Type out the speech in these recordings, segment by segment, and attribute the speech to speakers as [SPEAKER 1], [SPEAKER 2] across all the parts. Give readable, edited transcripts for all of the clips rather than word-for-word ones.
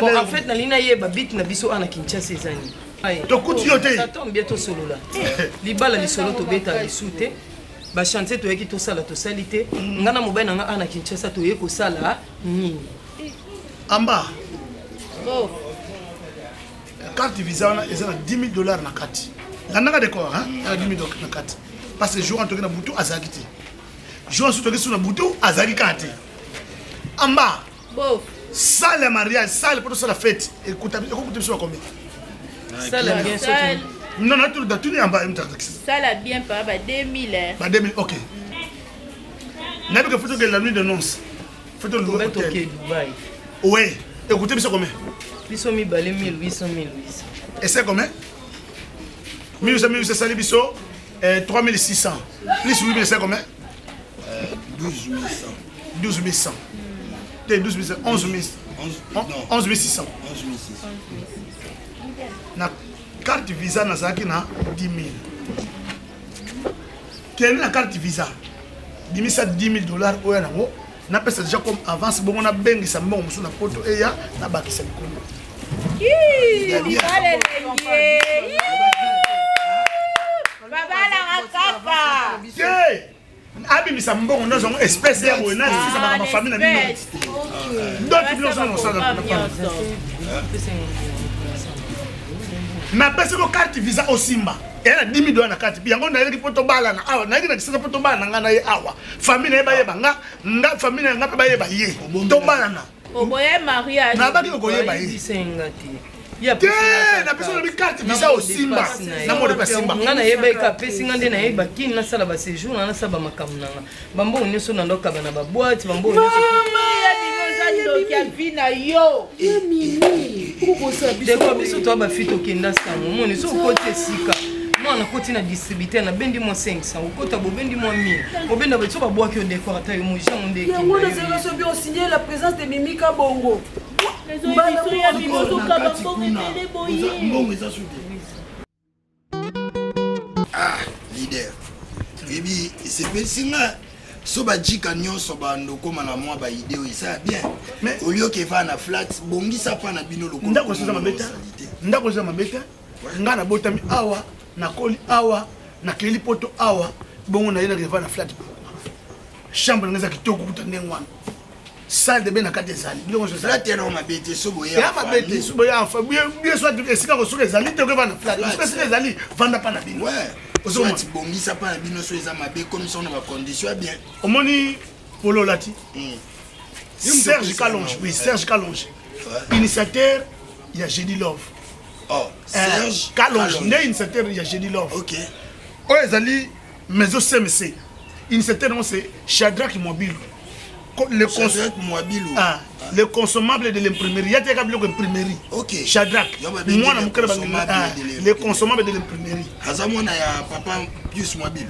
[SPEAKER 1] Bon, en fait, na lina yeba bit na biso ana Kinshasa ezani.
[SPEAKER 2] To kuti yote.
[SPEAKER 1] Ça tombe bientôt solo là. Libala li solo to beta li soute. Ba chanter to yeki to sala to salite. Ngana mobile nga ana Kinshasa to yeko sala nini.
[SPEAKER 2] Amba.
[SPEAKER 3] Oh.
[SPEAKER 2] Carte visa on a $10 000 na carte. La nanga de quoi hein? Il y a $10 000 na carte. Parce que jour en tout cas na butu azakiti. Jour surtout que sur na butu azaki carte. Amba.
[SPEAKER 3] Bon.
[SPEAKER 2] Salle mariage, salle pour ça la fête. Écoute sur combien?
[SPEAKER 1] Ça la bien sûr.
[SPEAKER 2] Non, non, tout est en bas.
[SPEAKER 3] Ça la bien pas, 2000.
[SPEAKER 2] Bah 2000, ok. N'a pas que photo que la nuit de noces. Photo de
[SPEAKER 1] hôtel.
[SPEAKER 2] Dubaï. Ouais. Écoutez, mais c'est combien?
[SPEAKER 1] Biso mi balé 1800.
[SPEAKER 2] Et c'est combien? 1800, 1800, biso 3600. Plus 8 c'est combien?
[SPEAKER 4] 12 800.
[SPEAKER 2] 12 800. 12 800, 11 600. 11 600. Na carte visa na zaki na 10 000. Quelle est la carte visa? 10 000 $10 000 oya nango. Na pesa déjà comme avance bon on a bengi sa mbongo musu na poto eya na bakisa likolo.
[SPEAKER 3] Baba la kaka.
[SPEAKER 2] Abi misa mbongo ndo zongo espèce ya bo na sisa ba famille na bino. D'autres biso sont ça na na pesa ko carte visa au Simba. Elle a 10 000 $ na carte. Yango na yeki poto bala na awa. Na yeki na kisasa poto bala na ye awa. Famille na ba yeba nga famille na ba yeba ye. To bala na.
[SPEAKER 3] Oboye mariage.
[SPEAKER 2] Na ba ki ko yeba ye.
[SPEAKER 1] Ya
[SPEAKER 2] na pesa na carte visa au Simba. Na mo de pa Simba.
[SPEAKER 1] Nga na yeba ka pesi nga nde na yeba kini na sala ba séjour na sala ba makamu nanga. Bambo nyoso na ndoka bana ba boîte bambo nyoso.
[SPEAKER 3] Yo.
[SPEAKER 1] Deko biso to ba fito kenda sango. Moni so kote sika. Moi na koti na distributeur na bendi mo 500. Okota bo bendi mo 1000. Bo benda ba so ba boîte yo décorateur yo mo jango ndeki.
[SPEAKER 5] Yango na zelo so bien signer la présence de Mimika Bongo.
[SPEAKER 4] Ah, leader. Bibi, c'est pas si nga. Soba jika nyonso bando koma na mwa ba idée ça bien. Mais au lieu que va na flat, bongi ça pa na bino lokolo.
[SPEAKER 2] Ndako soza mabeta. Ndako soza mabeta. Nga na botami awa, na koli awa, na keli poto awa, bongo na yena va na flat. Chambre ngeza kitoko kutande ngwana. Salle de bain na kati ezali. Biloko so
[SPEAKER 4] flat ya na mabete sobo ya.
[SPEAKER 2] Ya mabete sobo ya enfin bien soit esika ko soka ezali te ko va na flat. Parce que ezali vanda pa na bino.
[SPEAKER 4] Ouais. Soit bongi ça pa na bino so eza mabe comme ça on a ba condition bien.
[SPEAKER 2] Omoni polo lati. Serge Kalonge, oui, Serge Kalonge. Initiateur, il y a Jeudi Love.
[SPEAKER 4] Oh, Serge
[SPEAKER 2] Kalonge, né initiateur, il y a Jeudi Love.
[SPEAKER 4] OK.
[SPEAKER 2] Oh, ezali mezo CMC. Initiateur c'est Shadrach Mobile. Le le consommable de l'imprimerie. Il y a des imprimerie.
[SPEAKER 4] Ok.
[SPEAKER 2] Shadrach. Moi, le consommable de l'imprimerie.
[SPEAKER 4] Hazamona ya papa Pius Mobile.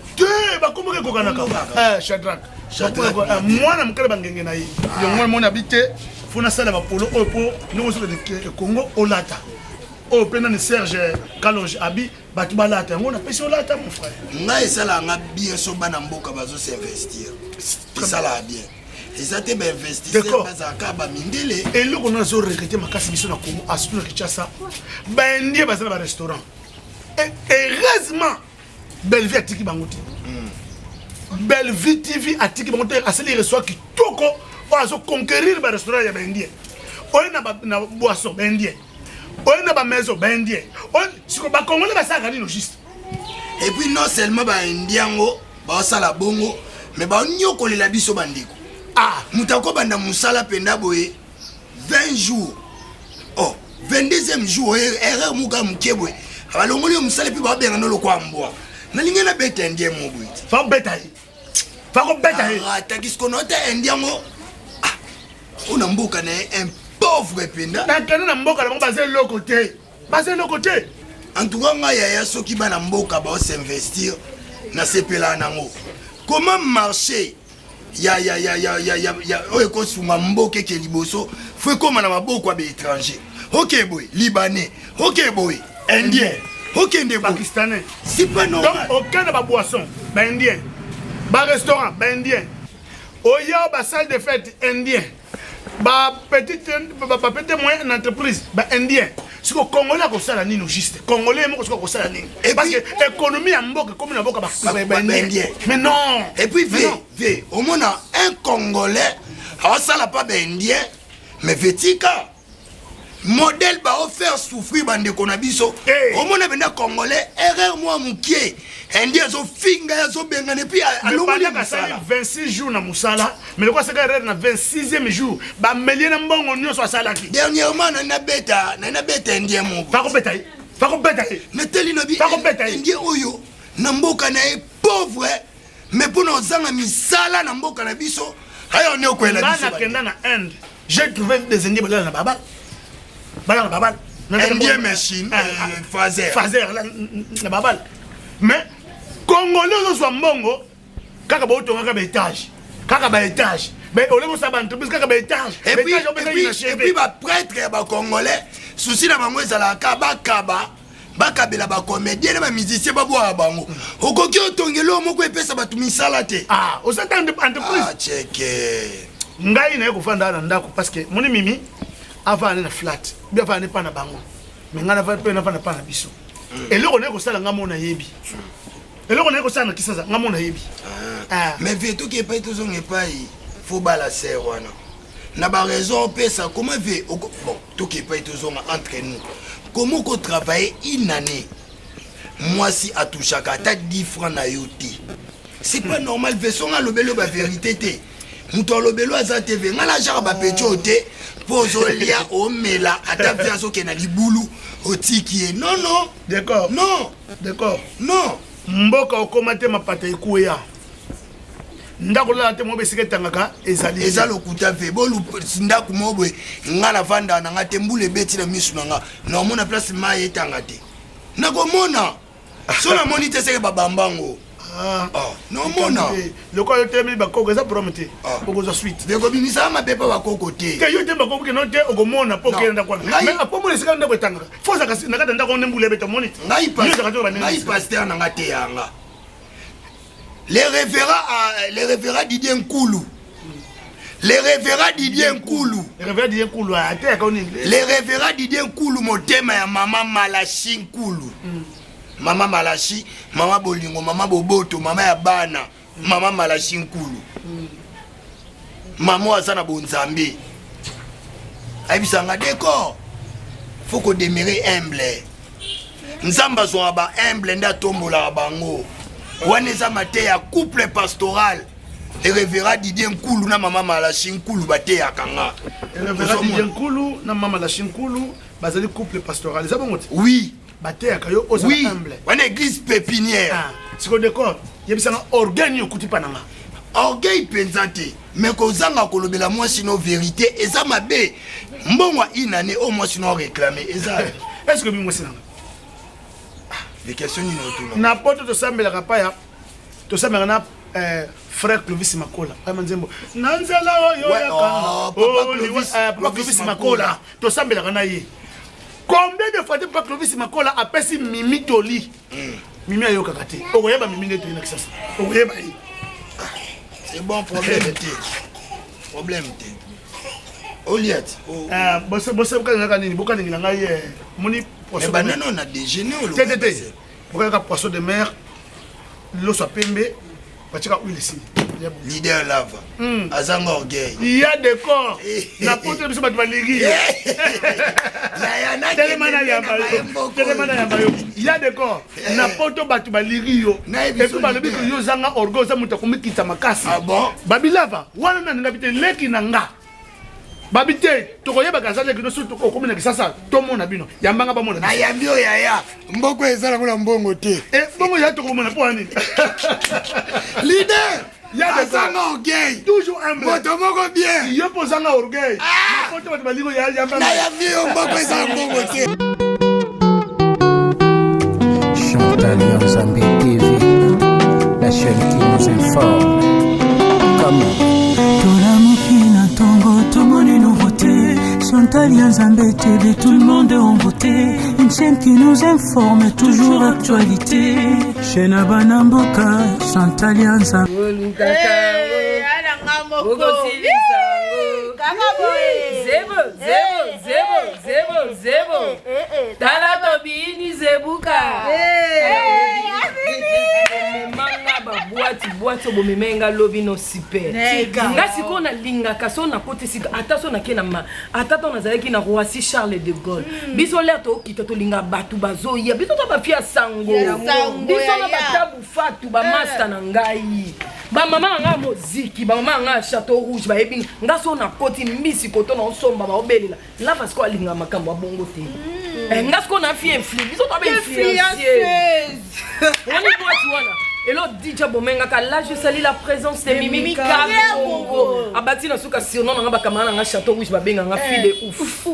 [SPEAKER 2] Comment que Shadrach. Moi, je suis bangenge na ye. Yo moi habité fona sala ba polo opo nous sommes de Congo Olata. Oh pena Serge Kalonge abi batu balata ngona pesi Olata mon frère.
[SPEAKER 4] Nga esala nga bien so bana mboka bazo s'investir. Ça la bien. Et ça t'es bien investi.
[SPEAKER 2] Et là, on a recruté ma casse mission à Congo, à Soutou Kinshasa. Ben, il y a un restaurant. Et heureusement, Bellevue a tiki bangoti. Bellevue TV a tiki bangoti. À ces restaurants qui toko, on a conquérir le restaurant ya bendie. On a na boisson bendie. On a ba maison bendie. On si ko ba Congolais ba ça gagner juste.
[SPEAKER 4] Et puis non seulement ba indiango, ba sala bongo, mais ba nyoko le la biso bandeko. Ah, Moutako banda musala penda boye 20 jours. Oh, 22e jour, erreur muka mukebwe. Abalongoli musala pi ba benga no lokwa mbwa. Na lingena beta ndie mo boye.
[SPEAKER 2] Fa beta yi. Fa ko beta yi.
[SPEAKER 4] Ah, takisko nota ndiango. Ah, ona mboka na un pauvre penda.
[SPEAKER 2] Na kana na mboka na basé le côté. Basé le côté.
[SPEAKER 4] En tout cas, ya soki bana mboka ba s'investir na sepela nango. Comment marcher? Ya oye ko sunga mboke ke liboso faut comme na maboko ba étranger. OK boy, libanais. OK boy, indien. OK ndé
[SPEAKER 2] pakistanais.
[SPEAKER 4] C'est pas normal.
[SPEAKER 2] Donc aucun de ba boisson, ba indien. Ba restaurant, ba indien. Oya ba salle de fête indien. petite moyenne entreprise indien. Si le Congolais a ça la nino juste. Congolais est moko ça la nino. Parce que l'économie a mboka comme na boka indien. Mais non.
[SPEAKER 4] Et puis au moins un Congolais a ça la pas indien mais vetika modèle va faire souffrir bande konabiso. Au moins un Congolais erreur moi mukie. Indien zo finga zo bengane puis
[SPEAKER 2] alongoli ka 26 jours na musala mais le quoi c'est que na 26e jour ba melie na mbongo nyonso salaki
[SPEAKER 4] dernièrement na beta indien mo
[SPEAKER 2] fa ko beta
[SPEAKER 4] na teli no bi indien oyo na mboka na e pauvre mais pour nos zanga misala na mboka na biso ayo ne okwela biso
[SPEAKER 2] na kenda na Inde j'ai trouvé des indiens na babal
[SPEAKER 4] indien machine fazer
[SPEAKER 2] na babal mais Congolais zo mbongo kaka ba otonga ka étage kaka ba étage mais on les ba entreprise kaka ba étage
[SPEAKER 4] et puis ba prêtre ba Congolais souci na bango ezala ka ba kabela ba comédien ba musicien ba boa bango okoki otongelo moko epesa batu misala te
[SPEAKER 2] osata entreprise
[SPEAKER 4] cheke
[SPEAKER 2] ngai na ko fanda na ndako parce que moni mimi avant na flat bien avant ne pas na bango mais ngana va pe na pa na biso et le connaît ko sala ngamo na yebi et le connaît ko sala kisasa ngamo na yebi
[SPEAKER 4] mais veto qui pas toujours n'est pas faut bala ser wana na ba raison pesa comment ve bon tout qui pas toujours entre nous comment qu'on travaille une année moi si a touché à 10 francs na yoti c'est pas normal veso nga lobelo ba vérité té muto lobelo aza TV nga la jara ba pecho té pozo lia o mela ata viazo ke na libulu otiki non
[SPEAKER 2] d'accord non mboka okomate mapata ekuya ndako la te mo besike tangaka
[SPEAKER 4] ezali lokuta ve bolu ndako mobwe ngana vanda na ngate mbule beti na misu nga na mona place mai etanga te nakomona so na monite seke babambango non mona
[SPEAKER 2] le quoi yo temi ba koko za prometé okoza suite
[SPEAKER 4] de ko bimisa ma pepa ba koko te
[SPEAKER 2] ke yo temba koko ke non te okomona po ke ndako mais apo mo lesika ndako etanga foza kasi na kata ndako mbule beta monite
[SPEAKER 4] ngai pasteur na ngate yanga les révérends Didier Nkoulou les révérends Didier Nkoulou motema ya mama Malachi Nkoulou mama Malachi mama Bolingo mama Boboto mama ya bana mama Malachi Nkoulou mama azana bonzambe aibisanga décor faut qu'on demeurer humble nzamba zo ba humble nda tombola bango Waneza mate ya couple pastoral le révérend Didier Nkoulou na mama Malachi Nkoulou bate ya kanga
[SPEAKER 2] le révérend Didier Nkoulou na mama Malachi Nkoulou bazali couple pastoral ça bon
[SPEAKER 4] oui
[SPEAKER 2] bate ya kayo oza humble
[SPEAKER 4] wana église pépinière
[SPEAKER 2] siko décor yebisanga orgueil okuti pananga
[SPEAKER 4] orgueil pensante mais kozanga kolobela moi sinon vérité eza mabe mbongwa inane au moins sinon réclamer eza
[SPEAKER 2] est-ce que moi sinanga
[SPEAKER 4] des questions ni
[SPEAKER 2] na poto to sambela kapaya to sambela na frère Clovis Makola amanzembo nanzala oyo ya papa Clovis Makola to sambela kana ye combien de fois papa Clovis Makola a pesi Mimi Toli Mimi ayoka kate okoyeba Mimi ndeto ina kisasa okoyeba yi
[SPEAKER 4] c'est bon problème té Oliat
[SPEAKER 2] bosse bokanga nini bokanga ngila ye moni
[SPEAKER 4] poisson de mer on a déjeuné au
[SPEAKER 2] tété bokanga poisson de mer lo so pembe patika huile ici
[SPEAKER 4] leader lava azanga orgueil
[SPEAKER 2] il y a des corps na poto biso batu baligi telemana ya bayo il y a des corps na poto batu baligi yo et puis balobi ko yo zanga orgueil za muta komikita makasi babilava wana na ngabite leki na nga babite tokoyeba kazale kino surtout okomina kisasa tomona bino yambanga bamona
[SPEAKER 4] na yambio yaya mboko ezala kuna mbongo te
[SPEAKER 2] bongo ya tokomona po ani
[SPEAKER 4] leader ya azanga orgueil
[SPEAKER 2] toujours humble
[SPEAKER 4] moto moko bien
[SPEAKER 2] yo posanga orgueil moto bato balingo ya yambanga
[SPEAKER 4] na yambio mboko ezala mbongo te
[SPEAKER 6] Chantal Nzambe TV, la chaîne qui nous informe. Comment
[SPEAKER 7] tout le monde est nouveauté. Chantal Nzambe TV, tout le monde est en beauté. Une chaîne qui nous informe, toujours actualité. Chez Nabanamboka, Chantal Nzambe.
[SPEAKER 3] Ala ngamoko. Kaka Zebo.
[SPEAKER 1] Tala tobini zebuka. Boîte bomemenga lobi no super. Nga siko na linga kaso na kote sika ataso na kena ma atata na zaleki na Roissy Charles de Gaulle. Biso le to kita to linga batu bazoya. Biso to ba fia sango. Biso na batabu fatu ba master na ngai. Ba mama nga moziki, ba mama nga Château Rouge ba ebi nga so na koti misi koto na osomba ba obelela. La parce que linga makambo bongo te. Nga siko na fie influence. Biso to ba influenceuse. Wani boîte wana. Et l'autre DJ Bomenga, là je salue la présence de Mimi Kabongo. Abati na suka surnom na bakamana na Château Rouge ba benga nga fille de ouf.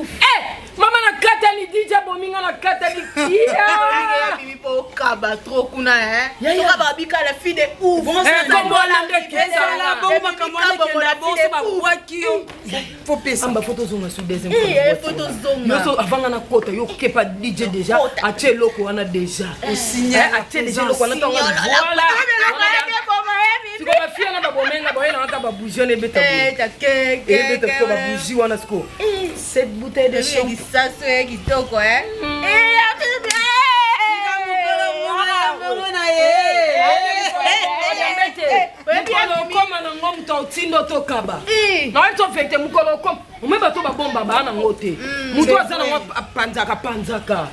[SPEAKER 1] Mama na katani DJ Bomenga na katani kia.
[SPEAKER 3] Mimi po kaba trop kuna Soka babika la fille de ouf.
[SPEAKER 1] Comme on
[SPEAKER 5] la bomba comme on la bomba ba wakio. Faut pesa.
[SPEAKER 1] Amba photo zonga sur deuxième fois.
[SPEAKER 3] Photo zonga.
[SPEAKER 1] Yo so avant na kota yo kepa DJ déjà a tché loko wana déjà.
[SPEAKER 5] Au signal
[SPEAKER 1] a tché déjà loko wana tonga. Voilà. Tu vas faire na bomenga boye na ba bouger ne beta. Beta ko ba bouger wana sko. Cette bouteille de champ.
[SPEAKER 3] Ça c'est kitoko
[SPEAKER 1] Koma na ngom to tindo to kaba. Na to fekte mukolo kom. Umeba to ba bomba ba na ngote. Mutu azana panzaka.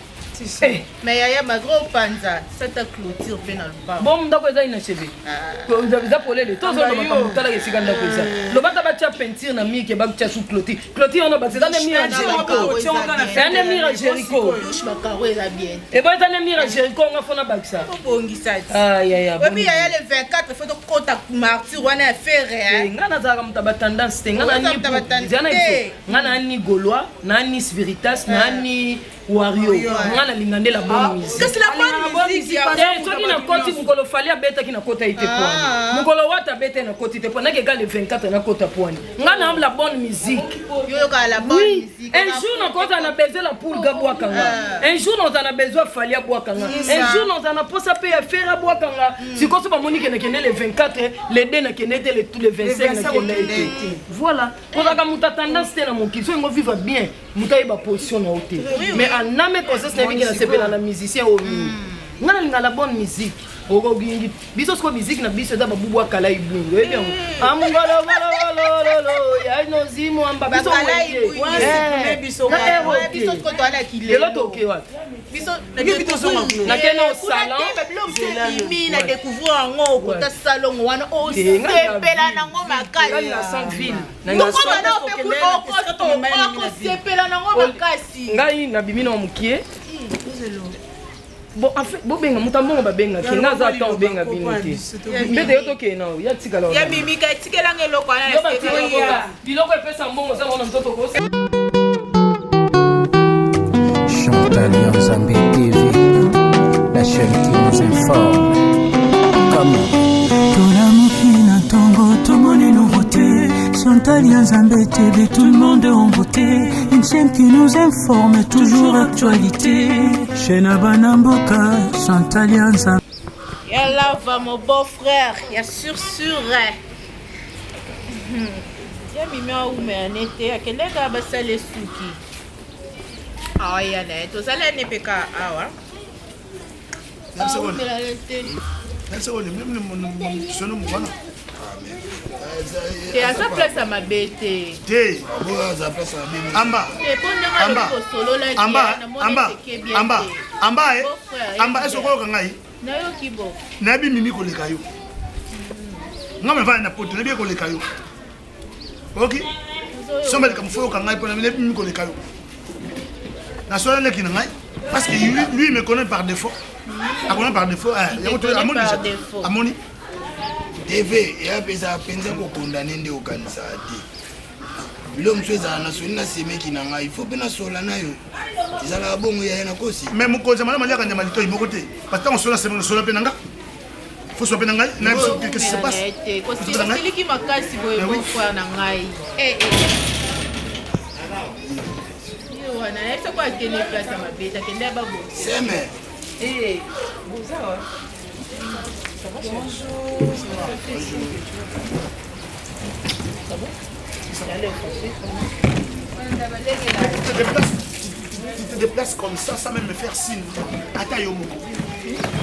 [SPEAKER 3] Mais yaya magro panza, c'est ta clôture pénal pas.
[SPEAKER 1] Bon ndako eza ina chebe. Za polele to zo na mutala ke sikanda ko eza. Lo bata ba tia peinture na mike ba tia sous clôture. Clôture on ba eza na mira Jericho. Ene mira Jericho.
[SPEAKER 3] Touche ba karo eza bien.
[SPEAKER 1] E ba eza na mira Jericho nga fona baksa.
[SPEAKER 3] Bongisa.
[SPEAKER 1] Ay ay ay.
[SPEAKER 3] Et puis yaya le 24 faut to contact martyr wana faire
[SPEAKER 1] nga na za ka tendance te nga na ni zana ifo. Nga na ni Gaulois, na ni Spiritas, na ni Wario. Nga na lingande la bonne musique.
[SPEAKER 3] Qu'est-ce la bonne musique?
[SPEAKER 1] Soki na koti mukolo fali abeta ki na kota ite poani. Mukolo wata beta na koti ite poani. Na ke le 24 na kota poani. Nga na la bonne musique.
[SPEAKER 3] Yo ka la bonne musique.
[SPEAKER 1] Un jour na kota na besoin la poule ga boa kanga. Un jour on a besoin fali a boa kanga. Un jour on a posa pe ya faire a boa kanga. Si ko so ba moni ke na kene le 24 le de na kene te le tous les 25 na kene. Voilà. Ko ka muta tendance te na mon ki so ngo vivre bien. Muta ba position na hotel. Mais en ame conscience na biki na sepela na musicien o ngana linga la bonne musique oko gingi biso sko musique na biso da babubu akala ibungu ebi yango amungalo lo ya no zimo amba biso
[SPEAKER 3] biso biso ko to ala kile
[SPEAKER 1] lelo to ke wat
[SPEAKER 3] biso
[SPEAKER 1] na keno salon
[SPEAKER 3] mi na découvrir ngo ko ta salon wana o sepela na ngo makali
[SPEAKER 1] na Centreville
[SPEAKER 3] na ngo ko sepela na ngo makasi
[SPEAKER 1] ngai na bimina mukie. Bon, en fait, bobenga mutambo ba benga kinga za ta benga binoti. Mbete yo toke na ya tikala.
[SPEAKER 3] Ya mimi ka tikela ngelo kwa na
[SPEAKER 1] ya. Biloko epesa mbongo za wana mtoto ko.
[SPEAKER 6] Chantal Nzambe TV, la chaîne qui nous informe. Comment
[SPEAKER 7] Tolamukina Tongo, tout le monde est nouveauté. Chantal Nzambe TV, tout le monde est en beauté. Une chaîne qui nous informe, toujours actualité. Chez Nabanamboka, Chantal Nzambe.
[SPEAKER 3] Yalla va mon beau-frère, y'a sûr. Y'a mimi a ou me anete, a kele ga basale suki. Ah ya na, to sala ne peka awa. Et à sa place à ma bête.
[SPEAKER 2] Amba. Est-ce que
[SPEAKER 3] nayo kibo.
[SPEAKER 2] Nabi mimi koleka yo. Ngame va na poto nabi koleka yo. OK? Somba comme faut quand ngai pona mimi koleka yo. Na sola le kinangai parce que lui me connaît par défaut. A connaît par défaut. Amoni.
[SPEAKER 4] TV ya pesa penza ko condamner nde okanisa ati. Bilo msweza na sona semeki na ngai faut bena sola nayo. Izala bongo ya na kosi.
[SPEAKER 2] Mais mukoza mala maliaka nyama lito imokote. Parce que on sola semeki sola penanga. Faut sola penanga na qu'est-ce qui se passe?
[SPEAKER 3] Kosi sili ki makasi boye bon frère na ngai. Yo wana esa kwa tene place ma beta kende ba bo.
[SPEAKER 4] Seme.
[SPEAKER 3] Bonjour. Ça va?
[SPEAKER 2] Tu te déplaces comme ça sans même me faire signe. Attends, yo moko.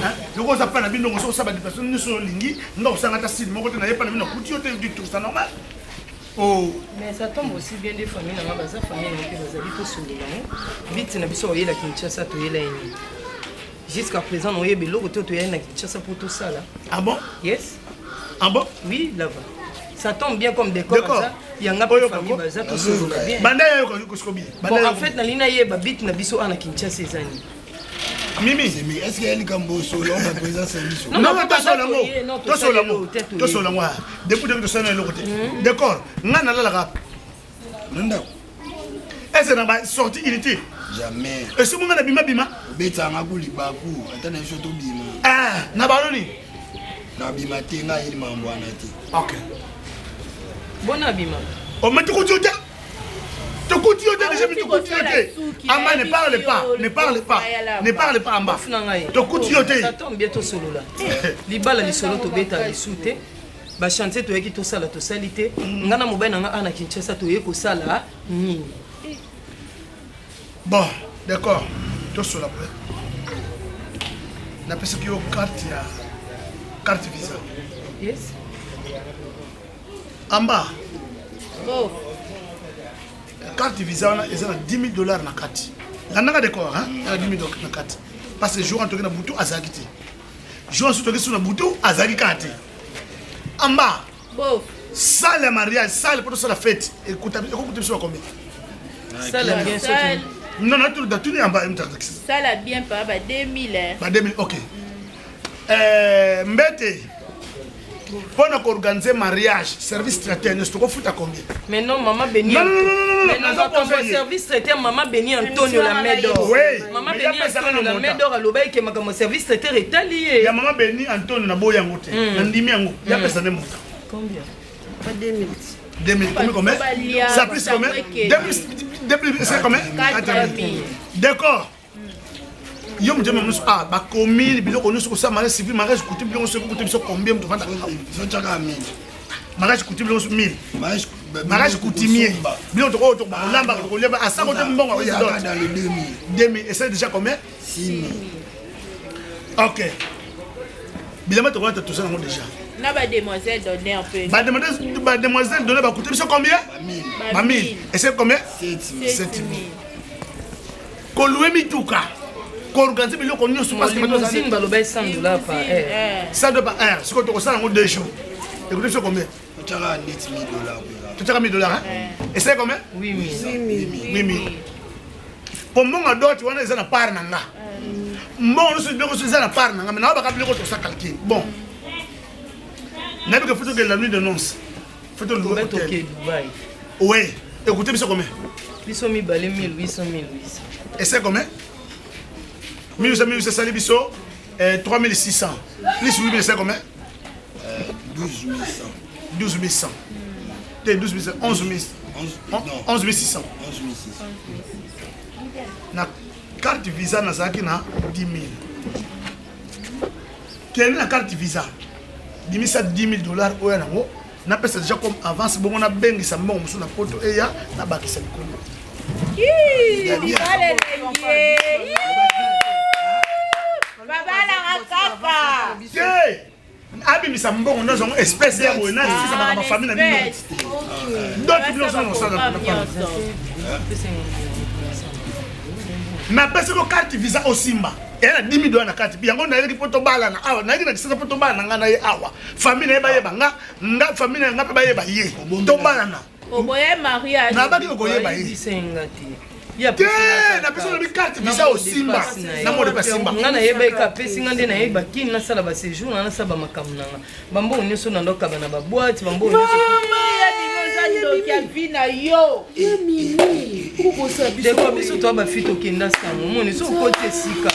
[SPEAKER 2] Hein? Le gros appel à bino on s'abat des personnes ne sont lingi, non ça ngata signe. Mon côté n'a pas même coup tu tout ça normal. Oh.
[SPEAKER 1] Mais ça tombe aussi bien des familles dans ma famille qui nous habite sur le vite na biso oyela Kinshasa to yela ini. Jusqu'à présent on yebe lo to yela Kinshasa pour tout ça là.
[SPEAKER 2] Ah bon?
[SPEAKER 1] Yes.
[SPEAKER 2] Ah bon?
[SPEAKER 1] Oui, là-bas. Ça tombe bien comme décor comme ça. Il y a un peu famille baza to sur le bien.
[SPEAKER 2] Banda yo ko skobi.
[SPEAKER 1] Bon en fait na lina yeba bit na biso ana Kinshasa ezani.
[SPEAKER 4] Mimi, est-ce qu'il y a une cambo solo en présence de Misso?
[SPEAKER 2] Non, non, toi sur le mot. Toi sur le mot. Depuis que tu es l'autre. D'accord. Nana la rap.
[SPEAKER 4] Non.
[SPEAKER 2] Est-ce que tu as sorti unité?
[SPEAKER 4] Jamais.
[SPEAKER 2] Est-ce que tu as bima bima?
[SPEAKER 4] Beta ngakuli baku. Attends, je te bima.
[SPEAKER 2] Ah, na baloni.
[SPEAKER 4] Na bima tenga il mambo anati.
[SPEAKER 2] OK.
[SPEAKER 1] Bon abima.
[SPEAKER 2] On met tout côté. Te coutiote déjà, te coutiote. Amba ne parle pas, ne parle pas, ne parle pas Amba. Te coutiote.
[SPEAKER 1] Ça tombe bientôt solo là. Libala li solo to beta li soute. Ba chanter to yeki to sala to salite. Ngana mobile nga ana Kinshasa to yeko sala nini.
[SPEAKER 2] Bon, d'accord. To solo après. Na pesa ki yo carte visa.
[SPEAKER 1] Yes.
[SPEAKER 2] Amba.
[SPEAKER 3] Oh.
[SPEAKER 2] Carte visa on a $10 000 na carte. La nanga d'accord hein, il y a $10 000 na carte. Parce que jour en toki na butu azakiti. Jour ensuite toki sur na butu azaki carte. Amba.
[SPEAKER 3] Bon.
[SPEAKER 2] Salle mariage, salle pour ça la fête. Écoute sur combien?
[SPEAKER 1] Ça la bien sûr.
[SPEAKER 2] Non non tout est en bas
[SPEAKER 3] Ça la bien pas ba 2000 hein.
[SPEAKER 2] Ba 2000 OK. Mbete. Pour organiser mariage, service traité, nous te foutre à combien?
[SPEAKER 1] Mais non, maman béni.
[SPEAKER 2] Non.
[SPEAKER 1] Mais non, attends, service traité, maman béni Antonio la Médor.
[SPEAKER 2] Oui.
[SPEAKER 1] Maman béni Antonio la Médor à l'obéi que ma service traité rétalié.
[SPEAKER 2] Il y a maman béni Antonio na boya ngote. Ndimi yango. Il y a personne monta.
[SPEAKER 1] Combien?
[SPEAKER 5] Pas 2000.
[SPEAKER 2] 2000 combien? Ça plus combien? 2000 c'est combien?
[SPEAKER 3] 4000.
[SPEAKER 2] D'accord. Yo me demande ba commune biloko nous ça mariage civil mariage coutume biloko ce coûte biso combien tu vends
[SPEAKER 4] Sochaka 1000.
[SPEAKER 2] mariage coutume biloko 1000 mariage coutumier biloko to ba lamba to leba à ça côté mbongo ya
[SPEAKER 4] dans les 2000.
[SPEAKER 2] 2000 et c'est déjà combien?
[SPEAKER 4] 6000.
[SPEAKER 2] OK. Bilama to tout ça déjà.
[SPEAKER 3] Na ba demoiselle donner un peu.
[SPEAKER 2] Ba demoiselle donner ba coûter biso combien? 1000. Et c'est combien?
[SPEAKER 3] 7000.
[SPEAKER 2] Ko mi tuka. Organiser biloko on se passe
[SPEAKER 1] limousine baloba $100 par heure.
[SPEAKER 2] Ça doit pas heure. Ce que tu ressens en 2 jours. Écoutez ça combien?
[SPEAKER 4] Tu as $1000.
[SPEAKER 2] Tu as $1000 hein? Et c'est combien?
[SPEAKER 1] 8000.
[SPEAKER 2] Pour moi d'autres on est na part nanga. Bon nous sommes na part nanga mais na ba ka biloko to ça calcul. Bon. Na bi que photo de la nuit de noces. Photo de
[SPEAKER 1] Dubaï.
[SPEAKER 2] Oui. Écoutez ça combien?
[SPEAKER 1] Biso mi balé 1800.
[SPEAKER 2] Et c'est combien? 1800 sali biso 3600. Plus 8000 c'est combien? 12100. 12100. 11600. Na carte visa na zaki na 10 000. Quelle est la carte visa? 10 $000 oya nango. Na pesa déjà comme avance bon on a bengi sa mbongo musu na poto eya na bakisa likolo. Abimisa mbongo nous avons espèce ya boye na sisa ba famille na bino. D'autres nous sommes ensemble. Na pesa ko carte visa au Simba. Et na 10 $000 na carte. Yango na yeki poto bala na awa, na yeki na kisa poto bala na na ye awa. Famille na ba ye banga, nga famille na ba ye ba ye. To bala na.
[SPEAKER 3] Oboye mariage.
[SPEAKER 2] Na ba ki ko ye ba ye. Na pesa na carte visa au Simba. Na mo de pa Simba.
[SPEAKER 1] Ngana yeba ka pesi ngande na yeba kin na sala ba séjour na sala ba makamna. Bambo nyoso na ndoka bana ba boîte, bambo nyoso. Deko biso to ba fito kenda sango. Moni so kote sika.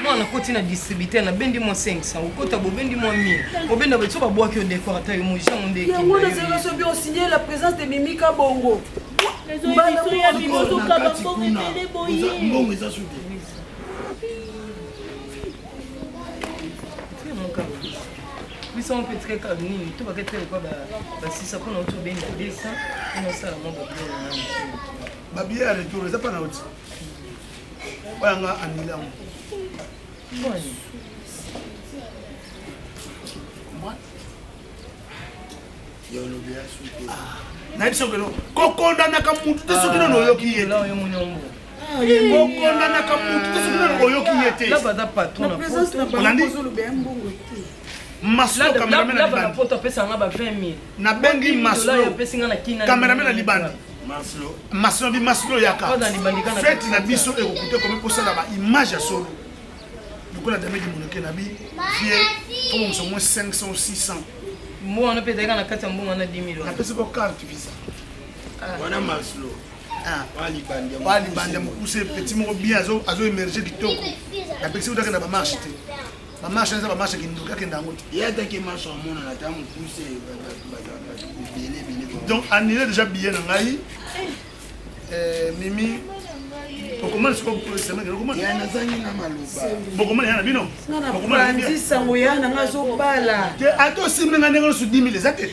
[SPEAKER 1] Mwana koti na distributeur na bendi mo 500. Okota bo bendi mo 1000. Obenda ba so ba boîte yo décorateur yo mo jango ndeki.
[SPEAKER 5] Yango na zéro bien signé la présence de Mimika Bongo.
[SPEAKER 1] biso on peut très calme tout va être quoi si ça prend autour bien de ça on ça mon
[SPEAKER 2] babier à retour ça pas na autre wanga anila nayebi soki no kokondanaka mutu te soki nano oyoki ye te kokondanaka mutu te soki nano oyoki ye te maslo cameraman na libandi nabengi maslo cameraman na libandi maslo bi maslo yaka feti na biso ekokute komi kosala baimage ya solo lokola damedi monoke na bi fie fobongisa moins 500 600
[SPEAKER 1] moi on peut dire na kati ya mbongo na 10 000
[SPEAKER 2] napesi ko carte visa
[SPEAKER 4] wana maslo
[SPEAKER 2] balibandi ya mokuse petit moko bien azo émerge kitoko napesi utake na bamarche te bamarche eza bamarche kindoki akenda yango te
[SPEAKER 4] ye ataki marche amonana ta mokuse
[SPEAKER 2] donc annulé déjà billet na ngai mimi bokomana sikoyo semeke bokomana
[SPEAKER 4] nazangi na maloba
[SPEAKER 2] bokomana yana bino
[SPEAKER 5] bokomana yana nga azobala
[SPEAKER 2] te ate osimbenga ndenge nyonso 10 000 eza te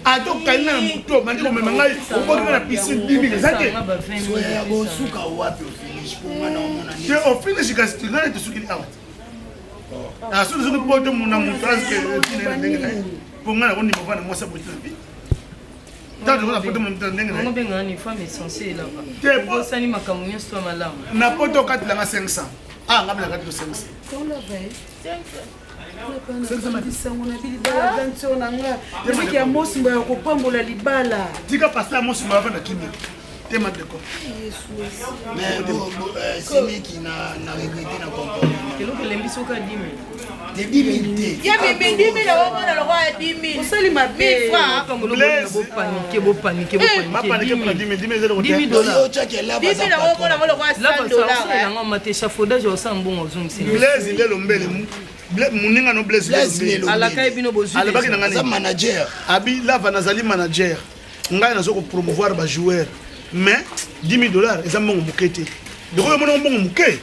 [SPEAKER 2] ate okalinga na moto bandi komema ngai okokinga na piscine 10 000 eza te
[SPEAKER 4] soya bosuka wapi ofinish pongana omona
[SPEAKER 2] te ofinish kasi nga nete sukili awa soki soki po te mona moto aziketinena ndenge na ye mpo nga nakondima vana mwasi aboti na bi na poto okatilanga 500 nga bina katilo
[SPEAKER 5] 500 ya mosimbo ya kopambola libala
[SPEAKER 2] tika pasta ya mosimbo avanda kimia tema deko
[SPEAKER 4] simiki na regrete na comportement
[SPEAKER 1] eloko elembi soki 10 000
[SPEAKER 4] te 10 000 te
[SPEAKER 3] ya mimi 10 000 awomona lokwa ya 10 000
[SPEAKER 5] osali mabe
[SPEAKER 1] bopanike
[SPEAKER 2] mapanike mpona 10 000
[SPEAKER 3] 10 000 awomona ngo lokwa $100
[SPEAKER 1] yango mate échafaudage osala mbongo ozongisi
[SPEAKER 2] blaise lelo mbele moninga no blaise
[SPEAKER 1] alaka bino bozwi
[SPEAKER 2] alobaki na ngani
[SPEAKER 4] manager
[SPEAKER 2] abi lava nazali manager ngai nazo kopromouvoir bajoueur mais $10 eza mbongo moke te dekoyo mona mbongo moke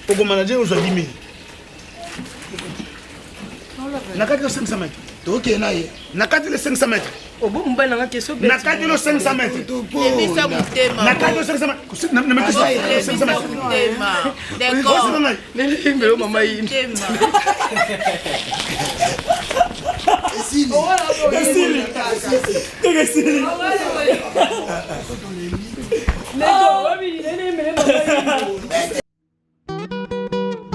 [SPEAKER 2] okomanager ozwa 10 000 nakati lo 500 mètres
[SPEAKER 4] toke na ye
[SPEAKER 2] nakati le 500 mètres
[SPEAKER 1] obomobali nanga question
[SPEAKER 2] nakati lo 500 mètres
[SPEAKER 3] ebisa motema
[SPEAKER 2] nakati lo 500 mètres namekisi 500 mètres
[SPEAKER 3] d'accord
[SPEAKER 1] mbelo mama yini
[SPEAKER 4] esili